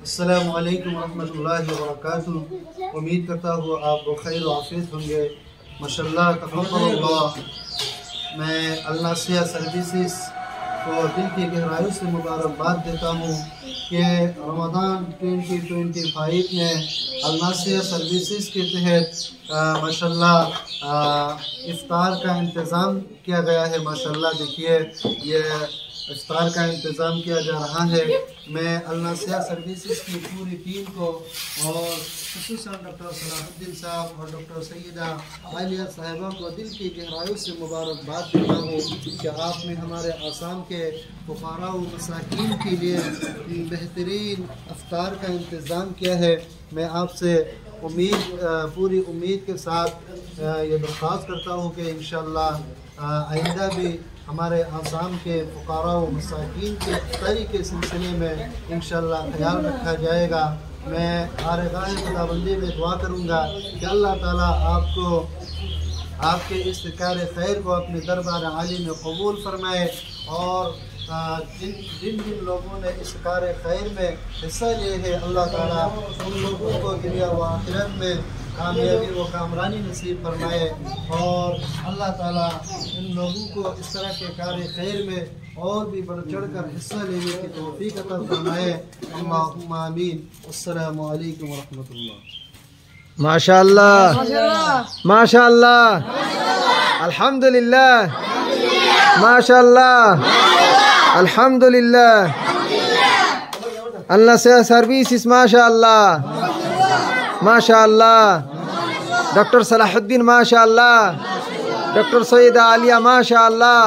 السلام علیکم ورحمۃ اللہ وبرکاتہ۔ امید کرتا ہوں آپ بخیر و عافیت ہوں گے۔ ماشاءاللہ تقبل اللہ۔ میں الناصیہ سروسز کو دل کی گہرائیوں سے مبارکباد دیتا ہوں کہ رمضان 2025 میں الناصیہ سروسز کے تحت ماشاءاللہ افطار کا انتظام کیا گیا ہے۔ ماشاءاللہ دیکھیے یہ افطار کا انتظام کیا جا رہا ہے۔ میں الناصیہ سروسز کی پوری ٹیم کو اور خصوصاً ڈاکٹر صلاح الدین صاحب اور ڈاکٹر سیدہ عالیہ صاحبہ کو دل کی گہرائیوں سے مبارکباد دیتا ہوں کہ آپ نے ہمارے آسام کے فقراء و مساکین کے لیے بہترین افطار کا انتظام کیا ہے۔ میں آپ سے پوری امید کے ساتھ یہ درخواست کرتا ہوں کہ انشاءاللہ آئندہ بھی ہمارے آسام کے فقراء و مساکین کے افطاری کے سلسلے میں انشاءاللہ خیال رکھا جائے گا۔ میں بارگاہ خداوندی میں دعا کروں گا کہ اللہ تعالیٰ آپ کے اس کار خیر کو اپنے دربار عالی میں قبول فرمائے، اور جن لوگوں نے اس کار خیر میں حصہ لیے ہے اللہ تعالیٰ ان لوگوں کو دنیا و آخرت میں کامیابی و کامرانی نصیب فرمائے، اور اللہ تعالیٰ ان لوگوں کو اس طرح کے کار خیر میں اور بھی بڑھ چڑھ کر حصہ لینے کی توفیق عطا فرمائے۔ اللہم آمین۔ السلام علیکم ورحمۃ اللہ۔ ماشاءاللہ ماشاءاللہ الحمدللہ ماشاءاللہ الحمدللہ الناصیہ سروسز ماشاءاللہ ماشاءاللہ ڈاکٹر صلاح الدین ماشاءاللہ ڈاکٹر سیدہ عالیہ ماشاءاللہ